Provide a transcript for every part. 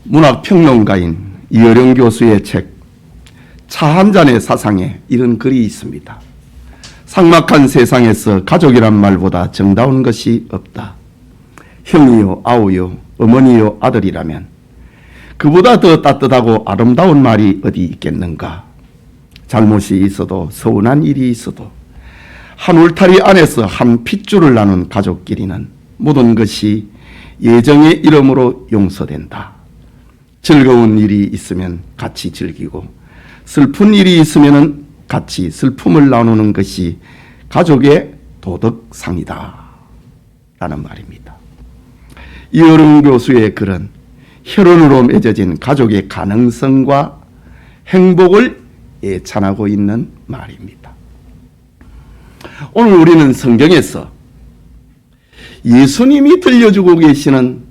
문학평론가인 이어령 교수의 책 차 한 잔의 사상에 이런 글이 있습니다. 삭막한 세상에서 가족이란 말보다 정다운 것이 없다. 형이요, 아우요, 어머니요, 아들이라면 그보다 더 따뜻하고 아름다운 말이 어디 있겠는가. 잘못이 있어도 서운한 일이 있어도 한 울타리 안에서 한 핏줄을 나눈 가족끼리는 모든 것이 예정의 이름으로 용서된다. 즐거운 일이 있으면 같이 즐기고 슬픈 일이 있으면 같이 슬픔을 나누는 것이 가족의 도덕상이다 라는 말입니다. 이어령 교수의 글은 혈연으로 맺어진 가족의 가능성과 행복을 예찬하고 있는 말입니다. 오늘 우리는 성경에서 예수님이 들려주고 계시는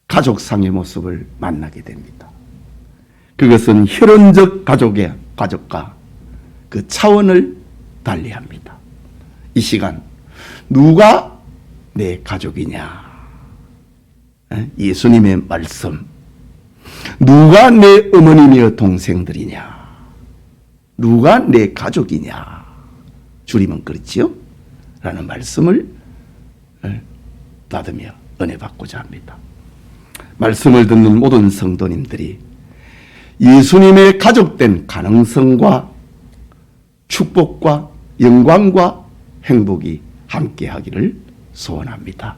가족상의 모습을 만나게 됩니다. 그것은 혈연적 가족과 그 차원을 달리합니다. 이 시간 누가 내 가족이냐? 예수님의 말씀. 누가 내 어머니며 동생들이냐? 누가 내 가족이냐? 줄이면 그렇지요? 라는 말씀을 받으며 은혜 받고자 합니다. 말씀을 듣는 모든 성도님들이 예수님의 가족된 가능성과 축복과 영광과 행복이 함께하기를 소원합니다.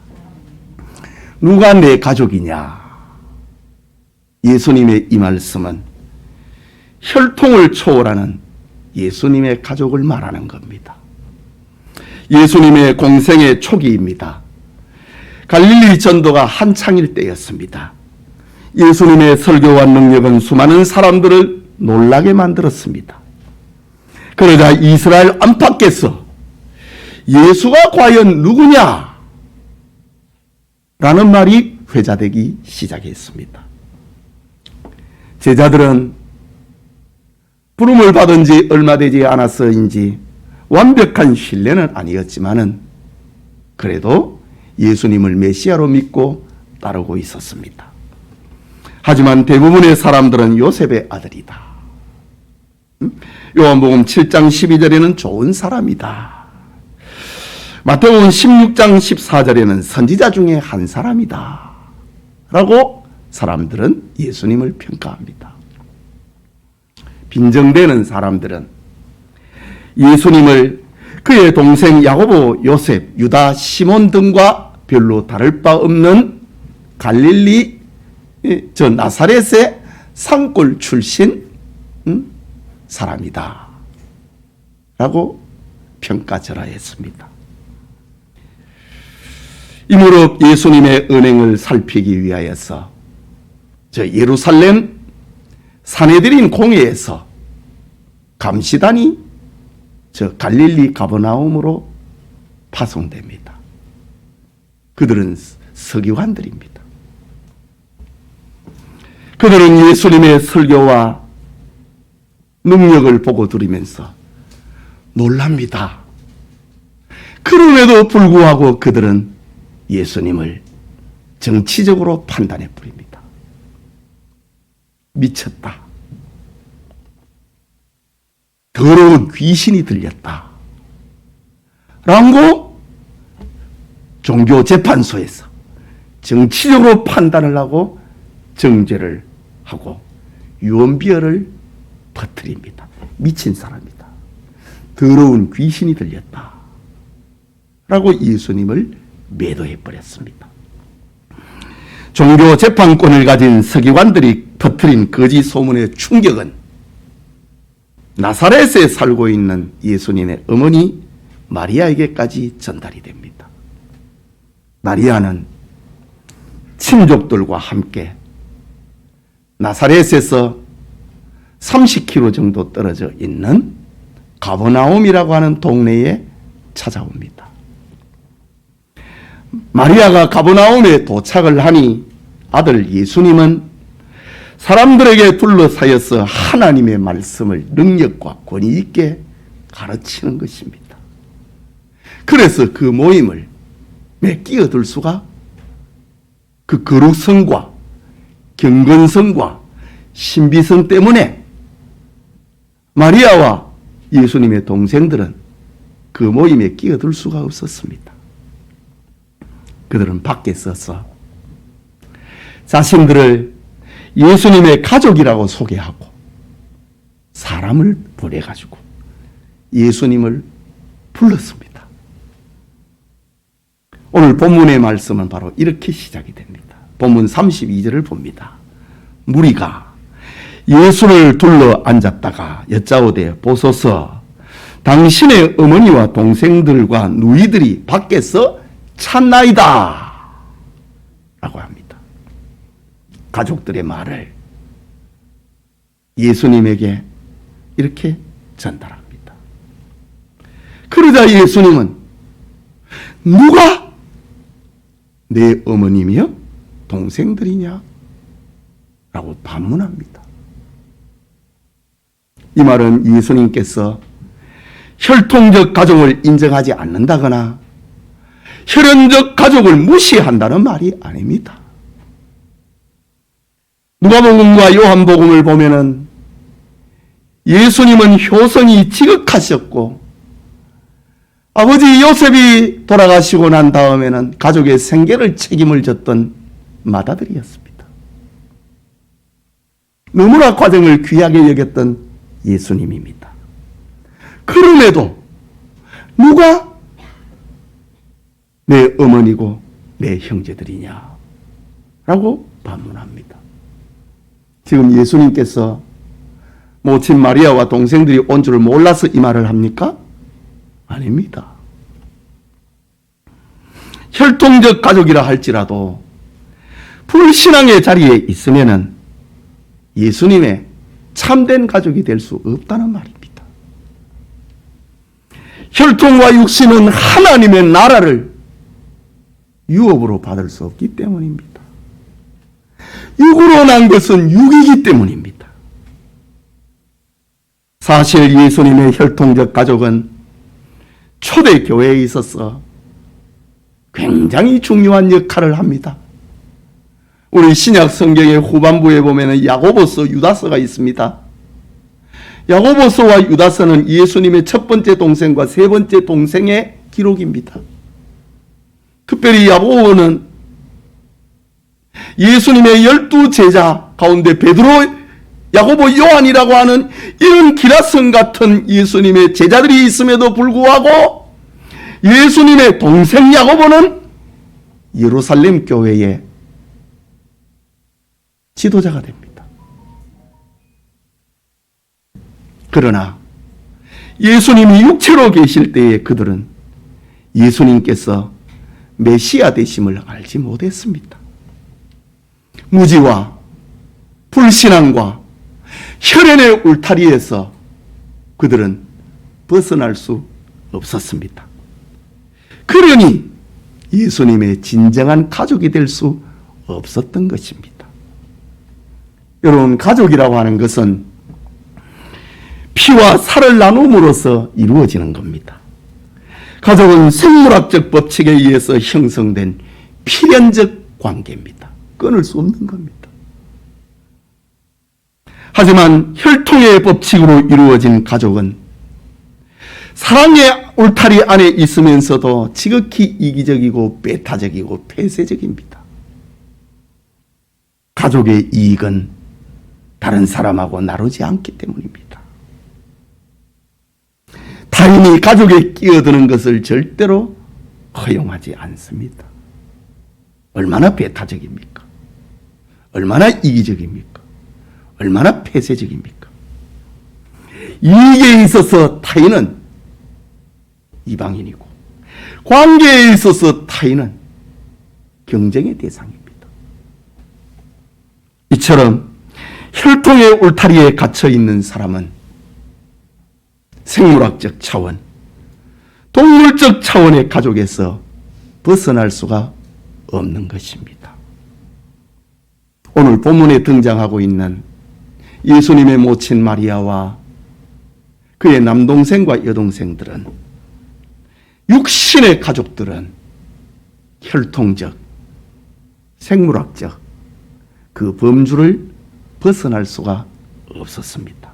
누가 내 가족이냐? 예수님의 이 말씀은 혈통을 초월하는 예수님의 가족을 말하는 겁니다. 예수님의 공생의 초기입니다. 갈릴리 전도가 한창일 때였습니다. 예수님의 설교와 능력은 수많은 사람들을 놀라게 만들었습니다. 그러자 이스라엘 안팎에서 예수가 과연 누구냐? 라는 말이 회자되기 시작했습니다. 제자들은 부름을 받은 지 얼마 되지 않아서인지 완벽한 신뢰는 아니었지만은 그래도 예수님을 메시아로 믿고 따르고 있었습니다. 하지만 대부분의 사람들은 요셉의 아들이다. 요한복음 7장 12절에는 좋은 사람이다. 마태복음 16장 14절에는 선지자 중에 한 사람이다. 라고 사람들은 예수님을 평가합니다. 빈정대는 사람들은 예수님을 그의 동생 야고보, 요셉, 유다, 시몬 등과 별로 다를 바 없는 갈릴리 저 나사렛의 산골 출신 사람이다 라고 평가절하했습니다. 이무렵 예수님의 은행을 살피기 위하여서 저 예루살렘 사내들인 공회에서 감시단이 저 갈릴리 가버나움으로 파송됩니다. 그들은 서기관들입니다. 그들은 예수님의 설교와 능력을 보고 들으면서 놀랍니다. 그럼에도 불구하고 그들은 예수님을 정치적으로 판단해 버립니다. 미쳤다. 더러운 귀신이 들렸다. 라고 종교재판소에서 정치적으로 판단을 하고 정죄를 하고 유언비어를 퍼뜨립니다. 미친 사람이다. 더러운 귀신이 들렸다. 라고 예수님을 매도해 버렸습니다. 종교재판권을 가진 서기관들이 퍼뜨린 거짓 소문의 충격은 나사렛에 살고 있는 예수님의 어머니 마리아에게까지 전달이 됩니다. 마리아는 친족들과 함께 나사렛에서 30km 정도 떨어져 있는 가버나움이라고 하는 동네에 찾아옵니다. 마리아가 가버나움에 도착을 하니 아들 예수님은 사람들에게 둘러싸여서 하나님의 말씀을 능력과 권위 있게 가르치는 것입니다. 그래서 그 모임을 끼어들 수가 그 거룩성과 경건성과 신비성 때문에 마리아와 예수님의 동생들은 그 모임에 끼어들 수가 없었습니다. 그들은 밖에 서서 자신들을 예수님의 가족이라고 소개하고 사람을 보내가지고 예수님을 불렀습니다. 오늘 본문의 말씀은 바로 이렇게 시작이 됩니다. 본문 32절을 봅니다. 무리가 예수를 둘러 앉았다가 여짜오되 보소서 당신의 어머니와 동생들과 누이들이 밖에서 찾나이다 라고 합니다. 가족들의 말을 예수님에게 이렇게 전달합니다. 그러자 예수님은 누가 내 어머님이요? 동생들이냐? 라고 반문합니다. 이 말은 예수님께서 혈통적 가족을 인정하지 않는다거나 혈연적 가족을 무시한다는 말이 아닙니다. 누가복음과 요한복음을 보면은 예수님은 효성이 지극하셨고 아버지 요셉이 돌아가시고 난 다음에는 가족의 생계를 책임을 졌던 맏아들이었습니다. 너무나 과정을 귀하게 여겼던 예수님입니다. 그럼에도 누가 내 어머니고 내 형제들이냐 라고 반문합니다. 지금 예수님께서 모친 마리아와 동생들이 온 줄을 몰라서 이 말을 합니까? 아닙니다. 혈통적 가족이라 할지라도 불신앙의 자리에 있으면은 예수님의 참된 가족이 될 수 없다는 말입니다. 혈통과 육신은 하나님의 나라를 유업으로 받을 수 없기 때문입니다. 육으로 난 것은 육이기 때문입니다. 사실 예수님의 혈통적 가족은 초대 교회에 있어서 굉장히 중요한 역할을 합니다. 우리 신약 성경의 후반부에 보면 야고보서, 유다서가 있습니다. 야고보서와 유다서는 예수님의 첫 번째 동생과 세 번째 동생의 기록입니다. 특별히 야고보는 예수님의 12제자 가운데 베드로, 야고보, 요한이라고 하는 이런 기라성 같은 예수님의 제자들이 있음에도 불구하고 예수님의 동생 야고보는 예루살렘 교회의 지도자가 됩니다. 그러나 예수님이 육체로 계실 때에 그들은 예수님께서 메시아 되심을 알지 못했습니다. 무지와 불신앙과 혈연의 울타리에서 그들은 벗어날 수 없었습니다. 그러니 예수님의 진정한 가족이 될 수 없었던 것입니다. 여러분, 가족이라고 하는 것은 피와 살을 나눔으로써 이루어지는 겁니다. 가족은 생물학적 법칙에 의해서 형성된 필연적 관계입니다. 끊을 수 없는 겁니다. 하지만 혈통의 법칙으로 이루어진 가족은 사랑의 울타리 안에 있으면서도 지극히 이기적이고 배타적이고 폐쇄적입니다. 가족의 이익은 다른 사람하고 나누지 않기 때문입니다. 타인이 가족에 끼어드는 것을 절대로 허용하지 않습니다. 얼마나 배타적입니까? 얼마나 이기적입니까? 얼마나 폐쇄적입니까? 이익에 있어서 타인은 이방인이고 관계에 있어서 타인은 경쟁의 대상입니다. 이처럼 혈통의 울타리에 갇혀 있는 사람은 생물학적 차원, 동물적 차원의 가족에서 벗어날 수가 없는 것입니다. 오늘 본문에 등장하고 있는 예수님의 모친 마리아와 그의 남동생과 여동생들은, 육신의 가족들은 혈통적, 생물학적 그 그 범주를 벗어날 수가 없었습니다.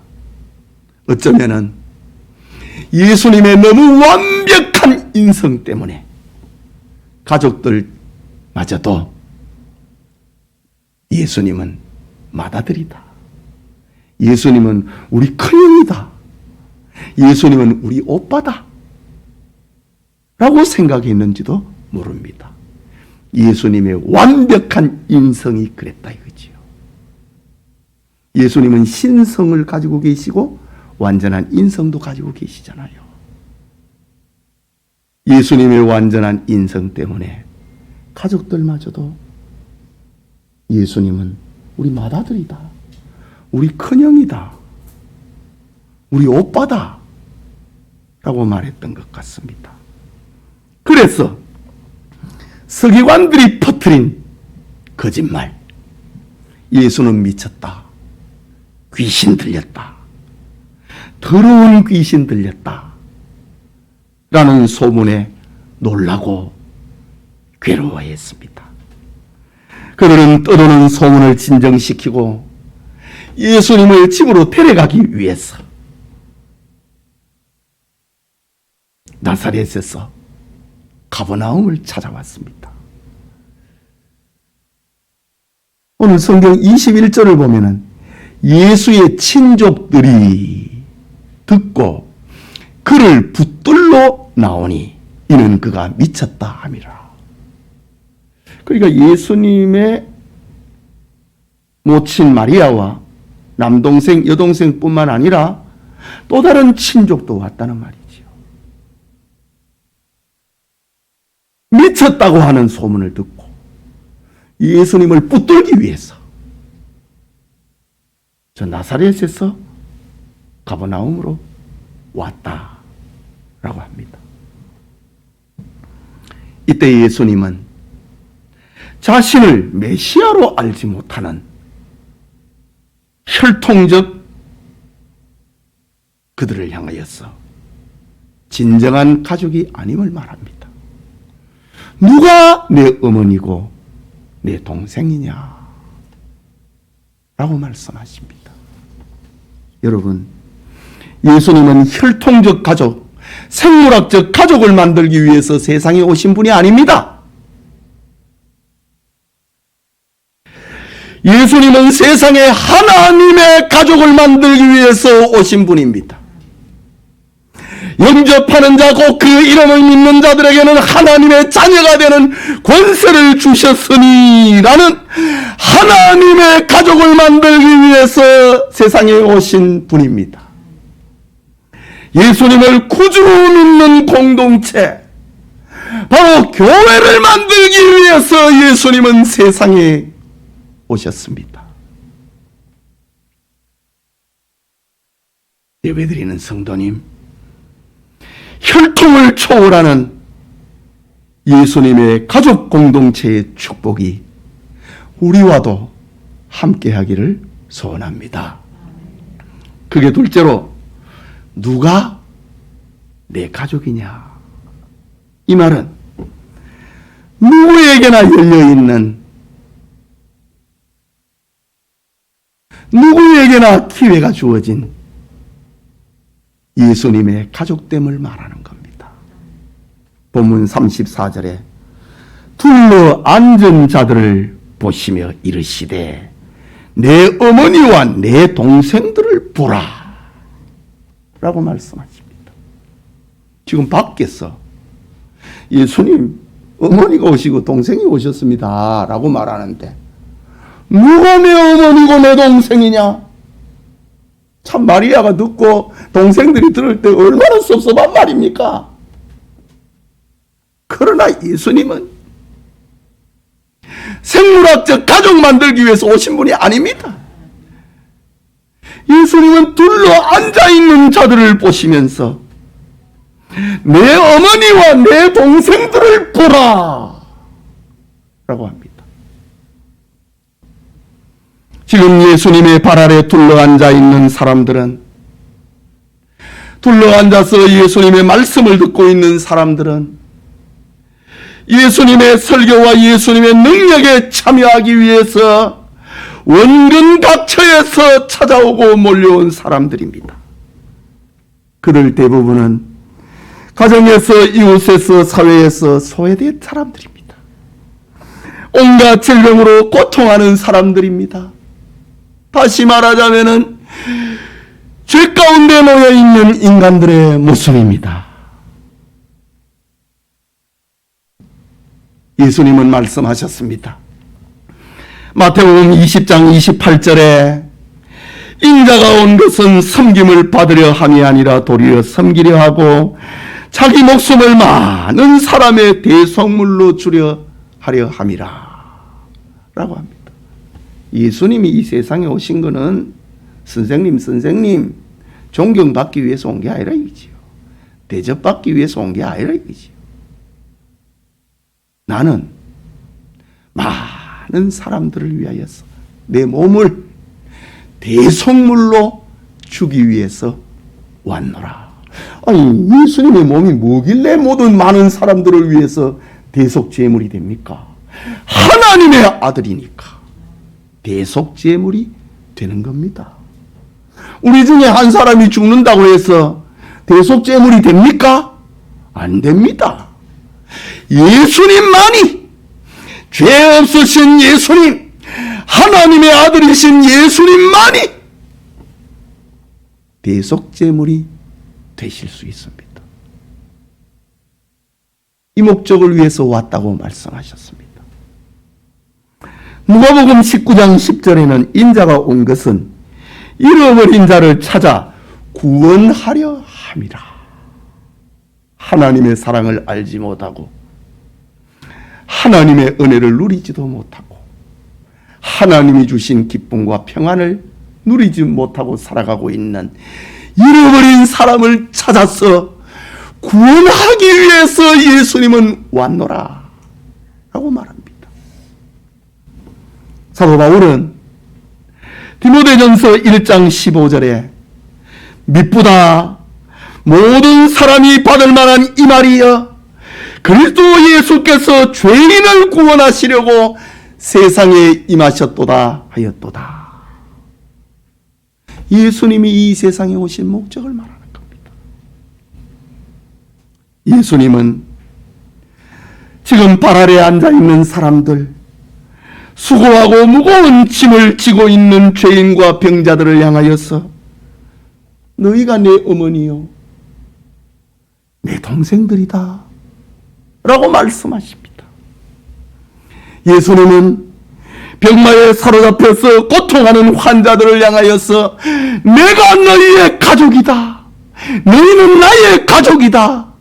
어쩌면은 예수님의 너무 완벽한 인성 때문에 가족들마저도 예수님은 맏아들이다, 예수님은 우리 큰형이다, 예수님은 우리 오빠다 라고 생각했는지도 모릅니다. 예수님의 완벽한 인성이 그랬다 이거지요. 예수님은 신성을 가지고 계시고 완전한 인성도 가지고 계시잖아요. 예수님의 완전한 인성 때문에 가족들마저도 예수님은 우리 맏아들이다, 우리 큰형이다, 우리 오빠다 라고 말했던 것 같습니다. 그래서 서기관들이 퍼뜨린 거짓말, 예수는 미쳤다, 귀신 들렸다, 더러운 귀신 들렸다 라는 소문에 놀라고 괴로워했습니다. 그들은 떠도는 소문을 진정시키고 예수님을 집으로 데려가기 위해서 나사렛에서 가버나움을 찾아왔습니다. 오늘 성경 21절을 보면은 예수의 친족들이 듣고 그를 붙들러 나오니 이는 그가 미쳤다 함이라. 그러니까 예수님의 모친 마리아와 남동생, 여동생뿐만 아니라 또 다른 친족도 왔다는 말이지요. 미쳤다고 하는 소문을 듣고 예수님을 붙들기 위해서 저 나사렛에서 가버나움으로 왔다라고 합니다. 이때 예수님은 자신을 메시아로 알지 못하는 혈통적 그들을 향하여서 진정한 가족이 아님을 말합니다. 누가 내 어머니고 내 동생이냐 라고 말씀하십니다. 여러분, 예수님은 혈통적 가족, 생물학적 가족을 만들기 위해서 세상에 오신 분이 아닙니다. 예수님은 세상에 하나님의 가족을 만들기 위해서 오신 분입니다. 영접하는 자, 곧 그 이름을 믿는 자들에게는 하나님의 자녀가 되는 권세를 주셨으니 라는 하나님의 가족을 만들기 위해서 세상에 오신 분입니다. 예수님을 구주로 믿는 공동체, 바로 교회를 만들기 위해서 예수님은 세상에 오셨습니다. 예배드리는 성도님, 혈통을 초월하는 예수님의 가족 공동체의 축복이 우리와도 함께하기를 소원합니다. 그게 둘째로, 누가 내 가족이냐? 이 말은 누구에게나 열려있는, 누구에게나 기회가 주어진 예수님의 가족됨을 말하는 겁니다. 본문 34절에 둘러 앉은 자들을 보시며 이르시되 내 어머니와 내 동생들을 보라 라고 말씀하십니다. 지금 밖에서 예수님 어머니가 오시고 동생이 오셨습니다 라고 말하는데 누가 내 어머니고 내 동생이냐? 참 마리아가 듣고 동생들이 들을 때 얼마나 섭섭한 말입니까? 그러나 예수님은 생물학적 가족 만들기 위해서 오신 분이 아닙니다. 예수님은 둘러 앉아있는 자들을 보시면서 내 어머니와 내 동생들을 보라 라고 합니다. 지금 예수님의 발 아래 둘러앉아 있는 사람들은, 둘러앉아서 예수님의 말씀을 듣고 있는 사람들은 예수님의 설교와 예수님의 능력에 참여하기 위해서 원근 각처에서 찾아오고 몰려온 사람들입니다. 그들 대부분은 가정에서, 이웃에서, 사회에서 소외된 사람들입니다. 온갖 질병으로 고통하는 사람들입니다. 다시 말하자면은 죄 가운데 놓여 있는 인간들의 모습입니다. 예수님은 말씀하셨습니다. 마태복음 20장 28절에 인자가 온 것은 섬김을 받으려 함이 아니라 도리어 섬기려 하고 자기 목숨을 많은 사람의 대속물로 주려 하려 함이라 라고 합니다. 예수님이 이 세상에 오신 것은 선생님 존경받기 위해서 온 게 아니라 이거지요. 대접받기 위해서 온 게 아니라 이거지요. 나는 많은 사람들을 위하여서 내 몸을 대속물로 주기 위해서 왔노라. 아니, 예수님의 몸이 뭐길래 모든 많은 사람들을 위해서 대속제물이 됩니까? 하나님의 아들이니까 대속제물이 되는 겁니다. 우리 중에 한 사람이 죽는다고 해서 대속제물이 됩니까? 안 됩니다. 예수님만이, 죄 없으신 예수님, 하나님의 아들이신 예수님만이 대속제물이 되실 수 있습니다. 이 목적을 위해서 왔다고 말씀하셨습니다. 누가복음 19장 10절에는 인자가 온 것은 잃어버린 자를 찾아 구원하려 함이라. 하나님의 사랑을 알지 못하고 하나님의 은혜를 누리지도 못하고 하나님이 주신 기쁨과 평안을 누리지 못하고 살아가고 있는 잃어버린 사람을 찾아서 구원하기 위해서 예수님은 왔노라 라고 말합니다. 사도 바울은 디모데전서 1장 15절에 미쁘다 모든 사람이 받을 만한 이 말이여 그리스도 예수께서 죄인을 구원하시려고 세상에 임하셨도다 하였도다. 예수님이 이 세상에 오신 목적을 말하는 겁니다. 예수님은 지금 발 아래 앉아있는 사람들, 수고하고 무거운 짐을 지고 있는 죄인과 병자들을 향하여서 너희가 내 어머니요 내 동생들이다 라고 말씀하십니다. 예수님은 병마에 사로잡혀서 고통하는 환자들을 향하여서 내가 너희의 가족이다. 너희는 나의 가족이다.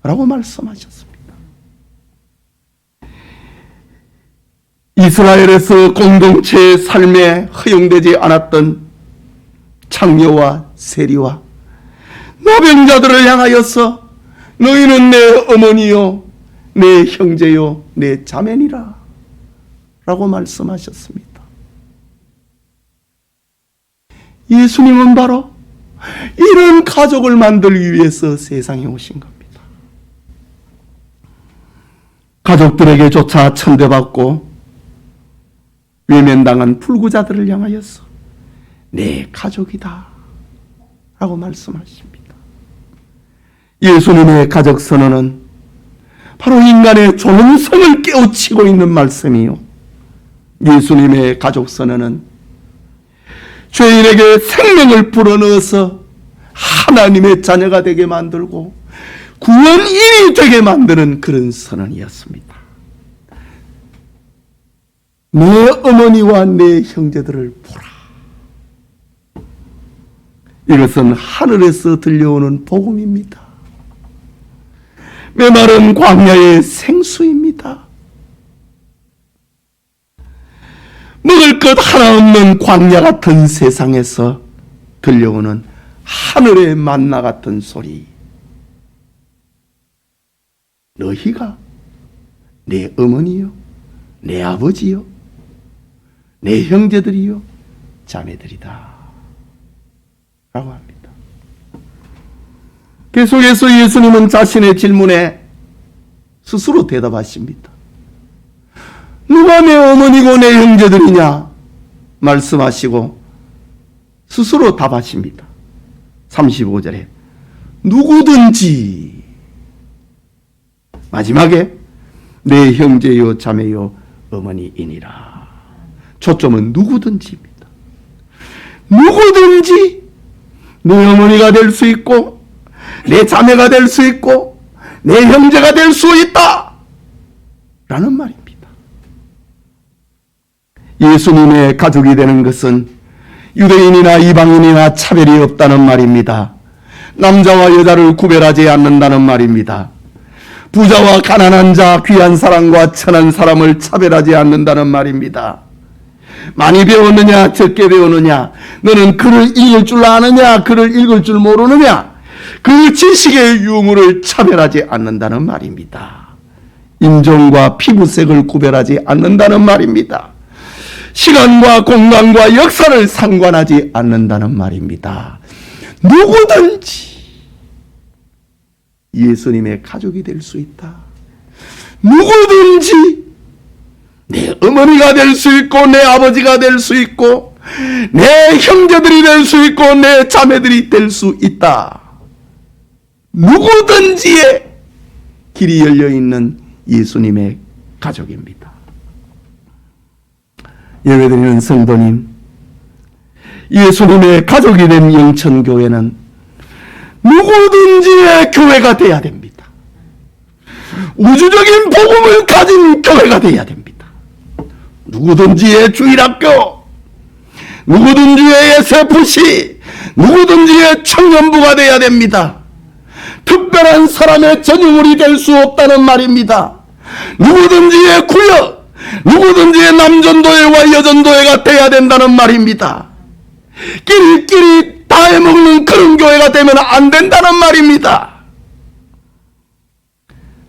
라고 말씀하셨습니다. 이스라엘에서 공동체의 삶에 허용되지 않았던 창녀와 세리와 노병자들을 향하여서 너희는 내 어머니요 내 형제요 내 자매니라 라고 말씀하셨습니다. 예수님은 바로 이런 가족을 만들기 위해서 세상에 오신 겁니다. 가족들에게조차 천대받고 외면당한 불구자들을 향하여서 내 가족이다 라고 말씀하십니다. 예수님의 가족 선언은 바로 인간의 존엄성을 깨우치고 있는 말씀이요. 예수님의 가족 선언은 죄인에게 생명을 불어넣어서 하나님의 자녀가 되게 만들고 구원인이 되게 만드는 그런 선언이었습니다. 내 어머니와 내 형제들을 보라. 이것은 하늘에서 들려오는 복음입니다. 메마른 광야의 생수입니다. 먹을 것 하나 없는 광야 같은 세상에서 들려오는 하늘의 만나 같은 소리. 너희가 내 어머니요, 내 아버지요, 내 형제들이요, 자매들이다 라고 합니다. 계속해서 예수님은 자신의 질문에 스스로 대답하십니다. 누가 내 어머니고 내 형제들이냐? 말씀하시고 스스로 답하십니다. 35절에 누구든지, 마지막에 내 형제요 자매요 어머니이니라. 초점은 누구든지입니다. 누구든지 내 어머니가 될 수 있고 내 자매가 될 수 있고 내 형제가 될 수 있다 라는 말입니다. 예수님의 가족이 되는 것은 유대인이나 이방인이나 차별이 없다는 말입니다. 남자와 여자를 구별하지 않는다는 말입니다. 부자와 가난한 자, 귀한 사람과 천한 사람을 차별하지 않는다는 말입니다. 많이 배웠느냐 적게 배웠느냐, 너는 글을 읽을 줄 아느냐 글을 읽을 줄 모르느냐, 그 지식의 유무를 차별하지 않는다는 말입니다. 인종과 피부색을 구별하지 않는다는 말입니다. 시간과 공간과 역사를 상관하지 않는다는 말입니다. 누구든지 예수님의 가족이 될 수 있다. 누구든지 내 어머니가 될 수 있고 내 아버지가 될 수 있고 내 형제들이 될 수 있고 내 자매들이 될 수 있다. 누구든지의 길이 열려있는 예수님의 가족입니다. 예배드리는 성도님, 예수님의 가족이 된 영천교회는 누구든지의 교회가 되어야 됩니다. 우주적인 복음을 가진 교회가 되어야 됩니다. 누구든지의 주일학교, 누구든지의 SFC, 누구든지의 청년부가 되어야 됩니다. 특별한 사람의 전유물이 될 수 없다는 말입니다. 누구든지의 구역, 누구든지의 남전도회와 여전도회가 돼야 된다는 말입니다. 끼리끼리 다 해먹는 그런 교회가 되면 안 된다는 말입니다.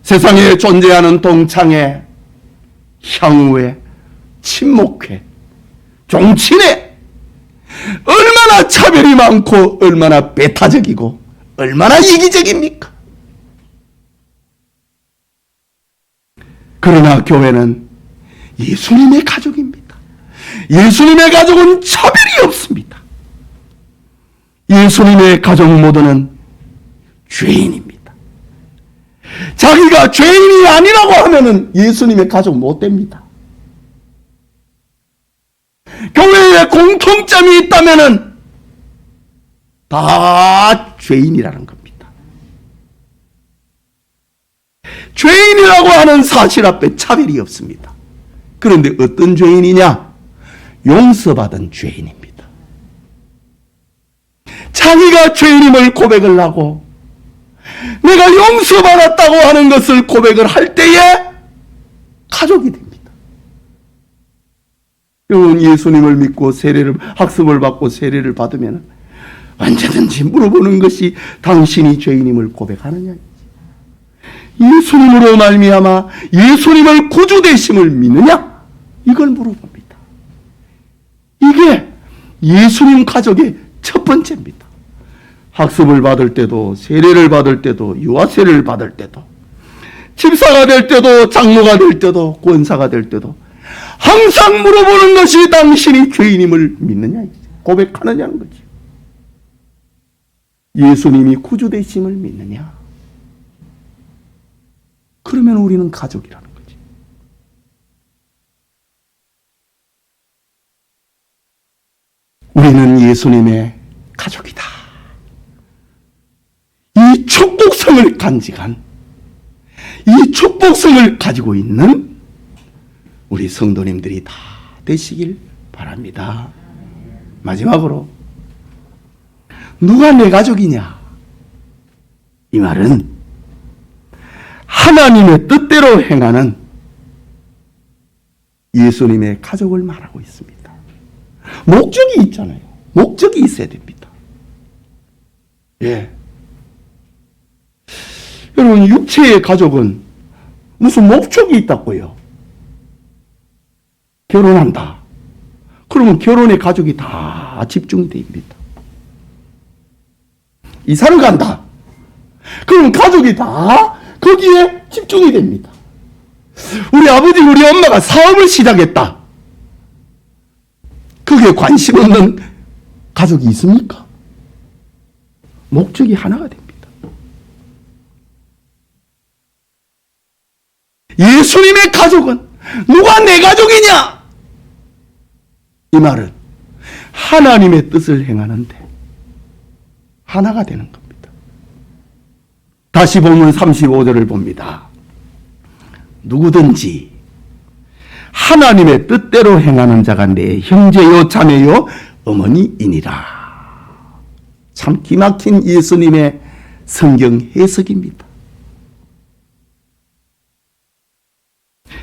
세상에 존재하는 동창회, 향후회, 친목회, 종친회, 얼마나 차별이 많고 얼마나 배타적이고 얼마나 이기적입니까? 그러나 교회는 예수님의 가족입니다. 예수님의 가족은 차별이 없습니다. 예수님의 가족 모두는 죄인입니다. 자기가 죄인이 아니라고 하면은 예수님의 가족 못 됩니다. 교회에 공통점이 있다면은 다 죄인이라는 겁니다. 죄인이라고 하는 사실 앞에 차별이 없습니다. 그런데 어떤 죄인이냐? 용서받은 죄인입니다. 자기가 죄인임을 고백을 하고 내가 용서받았다고 하는 것을 고백을 할 때에 가족이 됩니다. 여러분, 예수님을 믿고 세례를, 학습을 받고 세례를 받으면 언제든지 물어보는 것이 당신이 죄인임을 고백하느냐, 예수님으로 말미암아 예수님을 구주 되심을 믿느냐, 이걸 물어봅니다. 이게 예수님 가족의 첫 번째입니다. 학습을 받을 때도, 세례를 받을 때도, 유아세례를 받을 때도, 집사가 될 때도, 장로가 될 때도, 권사가 될 때도 항상 물어보는 것이 당신이 죄인임을 믿느냐, 고백하느냐는 거지. 예수님이 구주 되심을 믿느냐? 그러면 우리는 가족이라는 거지. 우리는 예수님의 가족이다. 이 축복성을 간직한, 이 축복성을 가지고 있는 우리 성도님들이 다 되시길 바랍니다. 마지막으로 누가 내 가족이냐? 이 말은 하나님의 뜻대로 행하는 예수님의 가족을 말하고 있습니다. 목적이 있잖아요. 목적이 있어야 됩니다. 예. 여러분, 육체의 가족은 무슨 목적이 있다고요? 결혼한다. 그러면 결혼의 가족이 다 집중됩니다. 이사를 간다. 그러면 가족이 다 거기에 집중이 됩니다. 우리 아버지, 우리 엄마가 사업을 시작했다. 그 가족에 관심 없는 가족이 있습니까? 목적이 하나가 됩니다. 예수님의 가족은 누가 내 가족이냐? 이 말은 하나님의 뜻을 행하는데 하나가 되는 겁니다. 다시 보면 35절을 봅니다. 누구든지 하나님의 뜻대로 행하는 자가 내 형제요 자매요 어머니이니라. 참 기막힌 예수님의 성경 해석입니다.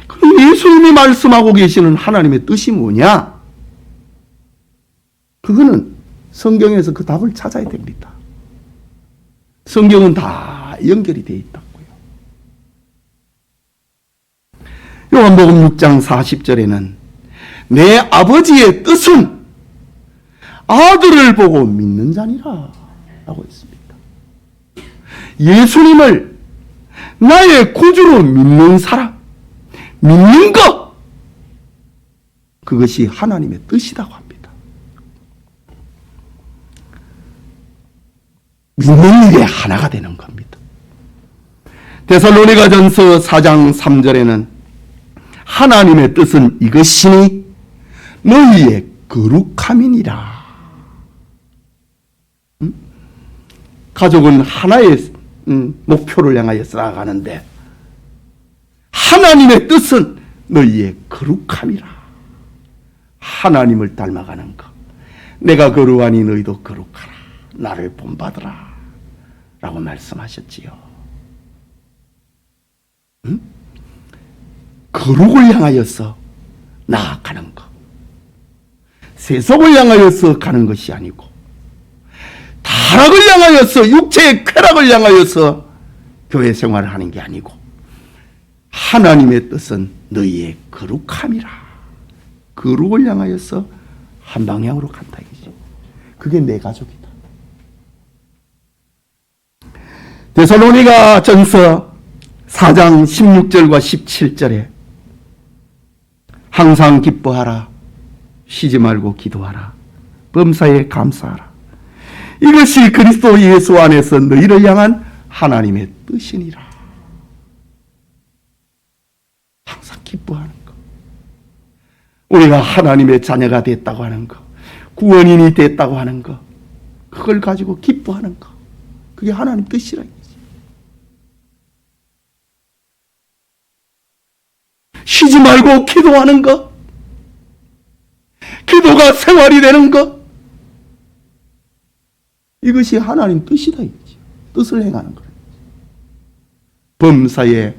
그럼 예수님이 말씀하고 계시는 하나님의 뜻이 뭐냐? 그거는 성경에서 그 답을 찾아야 됩니다. 성경은 다 연결이 되어 있다고요. 요한복음 6장 40절에는 내 아버지의 뜻은 아들을 보고 믿는 자니라 라고 했습니다. 예수님을 나의 구주로 믿는 사람, 믿는 것, 그것이 하나님의 뜻이라고 합니다. 믿는 일에 하나가 되는 겁니다. 데살로니가전서 4장 3절에는 하나님의 뜻은 이것이니 너희의 거룩함이니라. 가족은 하나의 목표를 향하여 나아가는데 하나님의 뜻은 너희의 거룩함이라. 하나님을 닮아가는 것. 내가 거룩하니 너희도 거룩하라. 나를 본받으라. 라고 말씀하셨지요. 거룩을 향하여서 나아가는 것. 세속을 향하여서 가는 것이 아니고 타락을 향하여서 육체의 쾌락을 향하여서 교회 생활을 하는 게 아니고 하나님의 뜻은 너희의 거룩함이라. 거룩을 향하여서 한 방향으로 간다 이거죠. 그게 내 가족이다. 데살로니가 전서 4장 16절과 17절에 항상 기뻐하라. 쉬지 말고 기도하라. 범사에 감사하라. 이것이 그리스도 예수 안에서 너희를 향한 하나님의 뜻이니라. 항상 기뻐하는 것. 우리가 하나님의 자녀가 됐다고 하는 것, 구원인이 됐다고 하는 것, 그걸 가지고 기뻐하는 것. 그게 하나님 뜻이라. 쉬지 말고 기도하는 것, 기도가 생활이 되는 것, 이것이 하나님 뜻이다 이거지. 뜻을 행하는 거예요. 범사에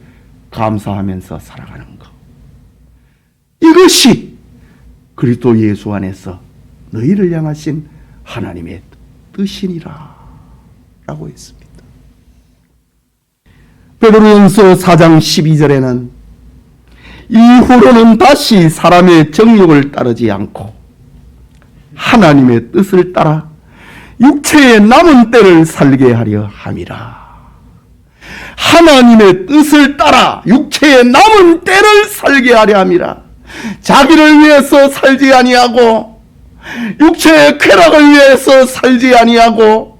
감사하면서 살아가는 것, 이것이 그리스도 예수 안에서 너희를 향하신 하나님의 뜻이니라 라고 했습니다. 베드로전서 4장 12절에는 이후로는 다시 사람의 정욕을 따르지 않고 하나님의 뜻을 따라 육체의 남은 때를 살게 하려 함이라. 하나님의 뜻을 따라 육체의 남은 때를 살게 하려 함이라. 자기를 위해서 살지 아니하고 육체의 쾌락을 위해서 살지 아니하고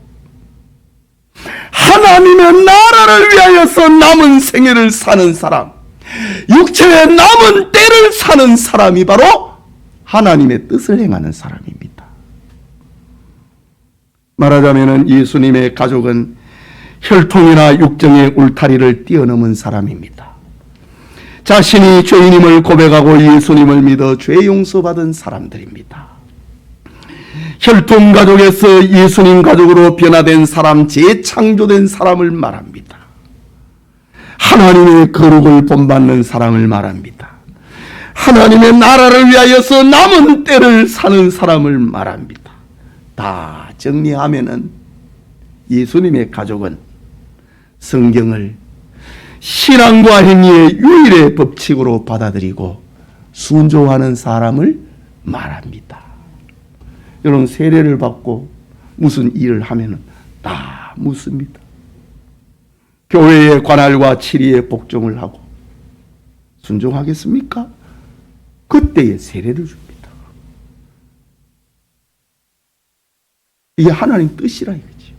하나님의 나라를 위하여서 남은 생애를 사는 사람, 육체의 남은 때를 사는 사람이 바로 하나님의 뜻을 행하는 사람입니다. 말하자면 예수님의 가족은 혈통이나 육정의 울타리를 뛰어넘은 사람입니다. 자신이 죄인임을 고백하고 예수님을 믿어 죄 용서받은 사람들입니다. 혈통 가족에서 예수님 가족으로 변화된 사람, 재창조된 사람을 말합니다. 하나님의 거룩을 본받는 사람을 말합니다. 하나님의 나라를 위하여서 남은 때를 사는 사람을 말합니다. 다 정리하면은 예수님의 가족은 성경을 신앙과 행위의 유일의 법칙으로 받아들이고 순종하는 사람을 말합니다. 여러분, 세례를 받고 무슨 일을 하면은 다 묻습니다. 교회의 관할과 치리에 복종을 하고 순종하겠습니까? 그때에 세례를 줍니다. 이게 하나님 뜻이라 이거죠.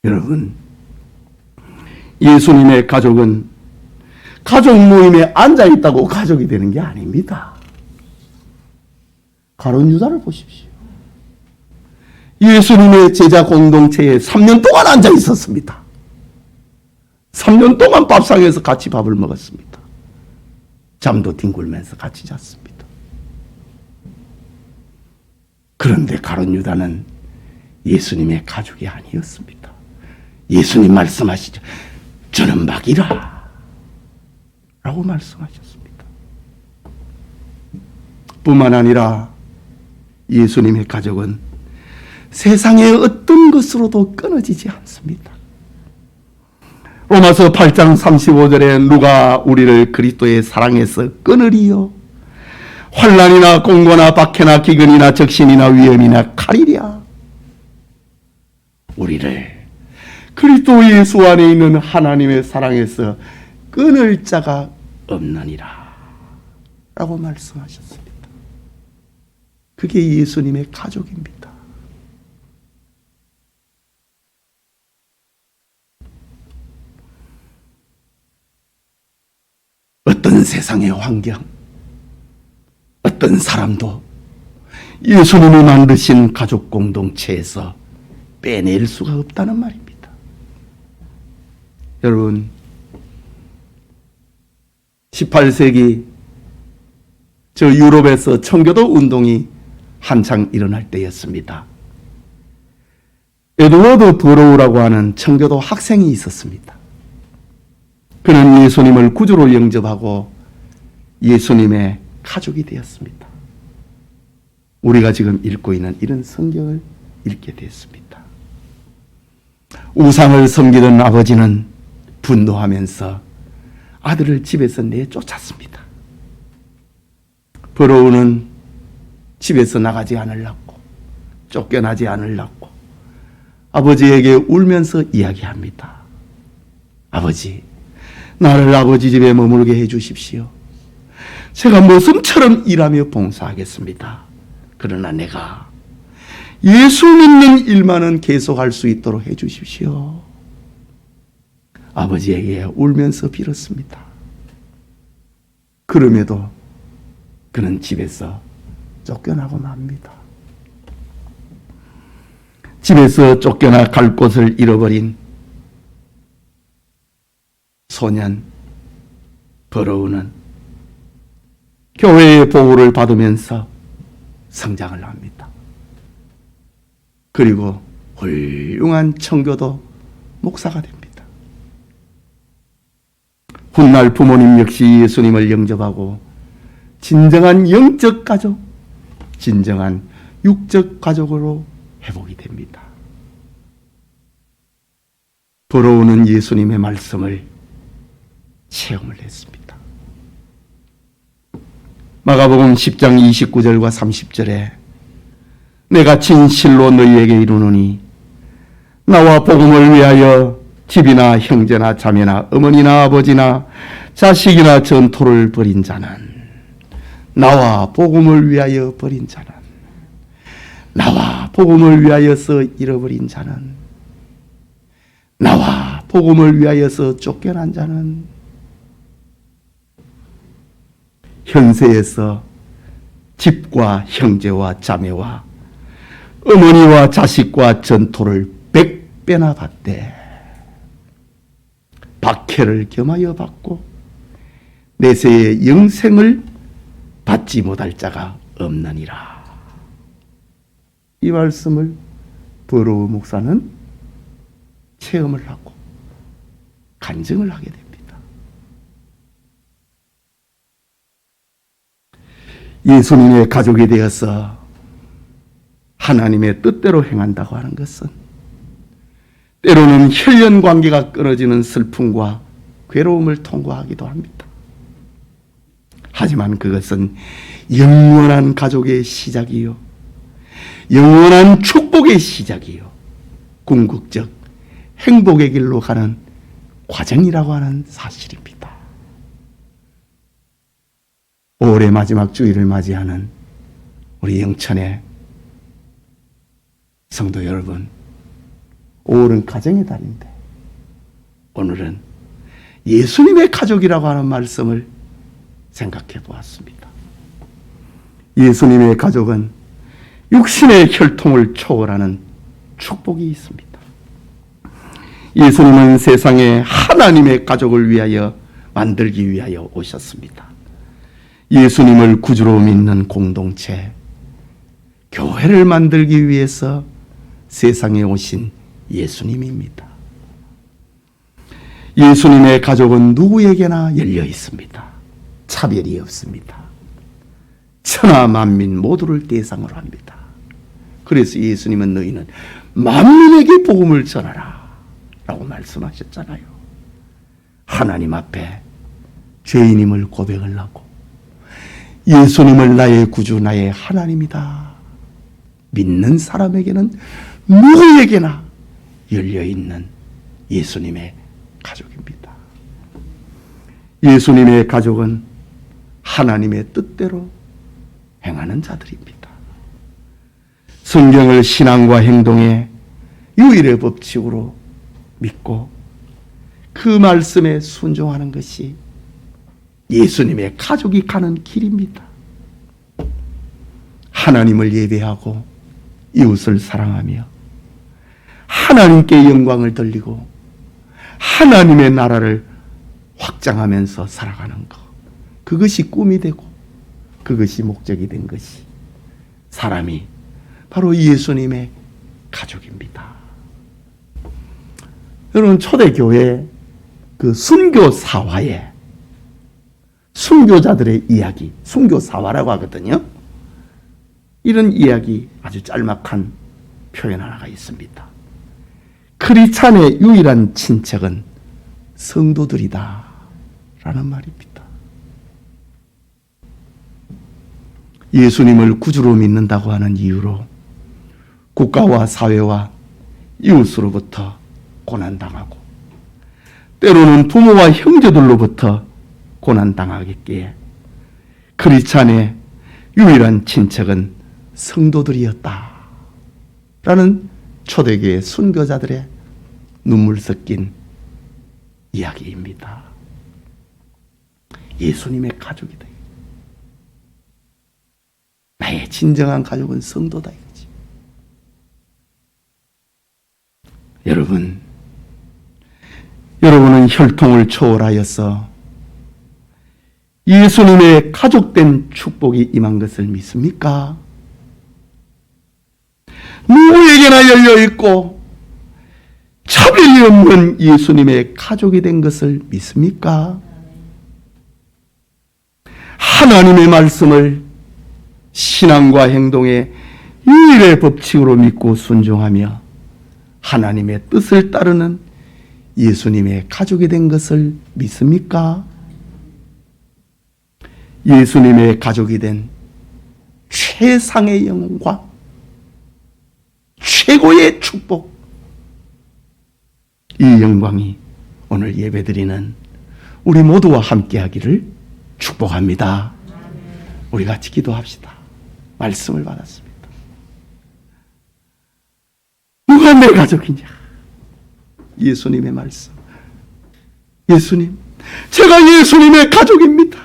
여러분, 예수님의 가족은 가족 모임에 앉아있다고 가족이 되는 게 아닙니다. 가룟 유다를 보십시오. 예수님의 제자 공동체에 3년 동안 앉아 있었습니다. 3년 동안 밥상에서 같이 밥을 먹었습니다. 잠도 뒹굴면서 같이 잤습니다. 그런데 가룟 유다는 예수님의 가족이 아니었습니다. 예수님 말씀하시죠. 저는 막이라 라고 말씀하셨습니다. 뿐만 아니라 예수님의 가족은 세상의 어떤 것으로도 끊어지지 않습니다. 로마서 8장 35절에 누가 우리를 그리스도의 사랑에서 끊으리요? 환난이나 공고나 박해나 기근이나 적신이나 위험이나 칼이랴. 우리를 그리스도 예수 안에 있는 하나님의 사랑에서 끊을 자가 없느니라 라고 말씀하셨습니다. 그게 예수님의 가족입니다. 어떤 세상의 환경, 어떤 사람도 예수님이 만드신 가족 공동체에서 빼낼 수가 없다는 말입니다. 여러분, 18세기 저 유럽에서 청교도 운동이 한창 일어날 때였습니다. 에드워드 더로우라고 하는 청교도 학생이 있었습니다. 그는 예수님을 구주로 영접하고 예수님의 가족이 되었습니다. 우리가 지금 읽고 있는 이런 성경을 읽게 됐습니다. 우상을 섬기던 아버지는 분노하면서 아들을 집에서 내쫓았습니다. 더로우는 집에서 나가지 않으려고, 쫓겨나지 않으려고 아버지에게 울면서 이야기합니다. 아버지, 나를 아버지 집에 머물게 해 주십시오. 제가 모슴처럼 일하며 봉사하겠습니다. 그러나 내가 예수 믿는 일만은 계속할 수 있도록 해 주십시오. 아버지에게 울면서 빌었습니다. 그럼에도 그는 집에서 쫓겨나고 맙니다. 집에서 쫓겨나 갈 곳을 잃어버린 소년 더로우는 교회의 보호를 받으면서 성장을 합니다. 그리고 훌륭한 청교도 목사가 됩니다. 훗날 부모님 역시 예수님을 영접하고 진정한 영적 가족, 진정한 육적 가족으로 회복이 됩니다. 더로우는 예수님의 말씀을 체험을 했습니다. 마가복음 10장 29절과 30절에 내가 진실로 너희에게 이르노니 나와 복음을 위하여 집이나 형제나 자매나 어머니나 아버지나 자식이나 전토를 벌인 자는 나와 복음을 위하여 버린 자는 나와 복음을 위하여서 잃어버린 자는 나와 복음을 위하여서 쫓겨난 자는 현세에서 집과 형제와 자매와 어머니와 자식과 전토를 100배나 받되 박해를 겸하여 받고 내세의 영생을 받지 못할 자가 없느니라. 이 말씀을 더로우 목사는 체험을 하고 간증을 하게 됩니다. 예수님의 가족이 되어서 하나님의 뜻대로 행한다고 하는 것은 때로는 혈연 관계가 끊어지는 슬픔과 괴로움을 통과하기도 합니다. 하지만 그것은 영원한 가족의 시작이요, 영원한 축복의 시작이요, 궁극적 행복의 길로 가는 과정이라고 하는 사실입니다. 올해 마지막 주일을 맞이하는 우리 영천의 성도 여러분, 5월은 가정의 달인데 오늘은 예수님의 가족이라고 하는 말씀을 생각해 보았습니다. 예수님의 가족은 육신의 혈통을 초월하는 축복이 있습니다. 예수님은 세상에 하나님의 가족을 위하여 만들기 위하여 오셨습니다. 예수님을 구주로 믿는 공동체, 교회를 만들기 위해서 세상에 오신 예수님입니다. 예수님의 가족은 누구에게나 열려 있습니다. 차별이 없습니다. 천하 만민 모두를 대상으로 합니다. 그래서 예수님은 너희는 만민에게 복음을 전하라 라고 말씀하셨잖아요. 하나님 앞에 죄인임을 고백을 하고 예수님을 나의 구주, 나의 하나님이다 믿는 사람에게는 누구에게나 열려있는 예수님의 가족입니다. 예수님의 가족은 하나님의 뜻대로 행하는 자들입니다. 성경을 신앙과 행동의 유일의 법칙으로 믿고 그 말씀에 순종하는 것이 예수님의 가족이 가는 길입니다. 하나님을 예배하고 이웃을 사랑하며 하나님께 영광을 돌리고 하나님의 나라를 확장하면서 살아가는 것, 그것이 꿈이 되고 그것이 목적이 된 것이 사람이 바로 예수님의 가족입니다. 여러분, 초대교회 그 순교사화에 순교자들의 이야기, 순교사화라고 하거든요. 이런 이야기, 아주 짤막한 표현 하나가 있습니다. 크리스찬의 유일한 친척은 성도들이다 라는 말입니다. 예수님을 구주로 믿는다고 하는 이유로 국가와 사회와 이웃으로부터 고난당하고 때로는 부모와 형제들로부터 고난당하겠기에 크리스찬의 유일한 친척은 성도들이었다 라는 초대교회 순교자들의 눈물 섞인 이야기입니다. 예수님의 가족이다. 나의 진정한 가족은 성도다 이거지. 여러분은 혈통을 초월하여서 예수님의 가족된 축복이 임한 것을 믿습니까? 누구에게나 열려있고 차별이 없는 예수님의 가족이 된 것을 믿습니까? 하나님의 말씀을 신앙과 행동의 유일의 법칙으로 믿고 순종하며 하나님의 뜻을 따르는 예수님의 가족이 된 것을 믿습니까? 예수님의 가족이 된 최상의 영광, 최고의 축복, 이 영광이 오늘 예배드리는 우리 모두와 함께하기를 축복합니다. 우리 같이 기도합시다. 말씀을 받았습니다. 누가 내 가족이냐? 예수님의 말씀. 예수님, 제가 예수님의 가족입니다.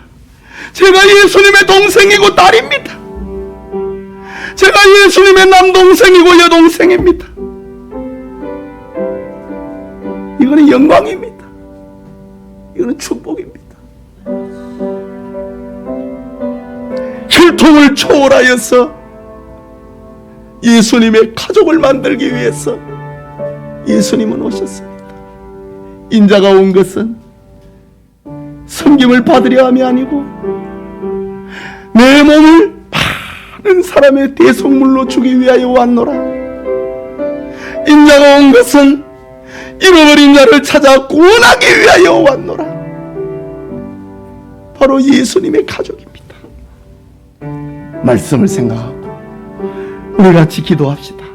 제가 예수님의 동생이고 딸입니다. 제가 예수님의 남동생이고 여동생입니다. 이거는 영광입니다. 이거는 축복입니다. 혈통을 초월하여서 예수님의 가족을 만들기 위해서 예수님은 오셨습니다. 인자가 온 것은 섬김을 받으려 함이 아니고 내 몸을 많은 사람의 대속물로 주기 위하여 왔노라. 인자가 온 것은 잃어버린 자를 찾아 구원하기 위하여 왔노라. 바로 예수님의 가족입니다. 말씀을 생각하고 우리 같이 기도합시다.